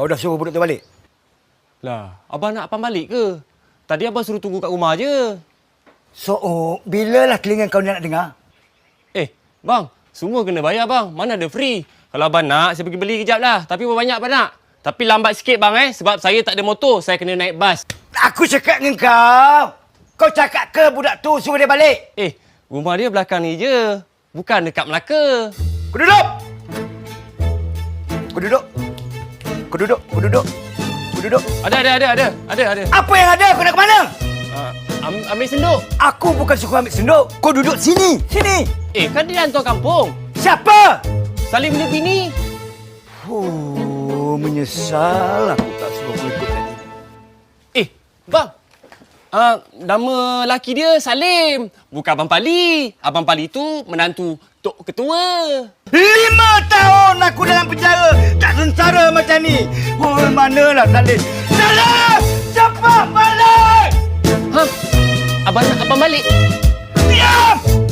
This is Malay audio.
Kau dah suruh budak tu balik? Lah, abang nak Apam balik ke? Tadi abang suruh tunggu kat rumah je. So, bilalah telinga kau ni nak dengar? Bang, semua kena bayar bang. Mana ada free. Kalau abang nak, saya pergi beli kejap lah. Tapi berapa banyak abang nak? Tapi lambat sikit bang sebab saya tak ada motor. Saya kena naik bas. Aku cakap dengan kau. Kau cakap ke budak tu suruh dia balik? Rumah dia belakang ni je. Bukan dekat Melaka. Kau duduk! Kau duduk. Kau duduk. Kau duduk. Kau duduk. Ada. Apa yang ada? Kau nak ke mana? Ambil senduk. Aku bukan suruh ambil senduk. Kau duduk sini. Sini. Kan dia hantar kampung. Siapa? Salim punya bini. Menyesal aku tak suruh kau ikut tadi. Bang. Nama laki dia Salim. Bukan Abang Pali. Abang Pali tu menantu Tok Ketua. 5 tahun aku dalam penjara. Tak sengsara macam ni. Manalah Salim? Salim! Cepat balik! Abang nak Abang balik? Diam!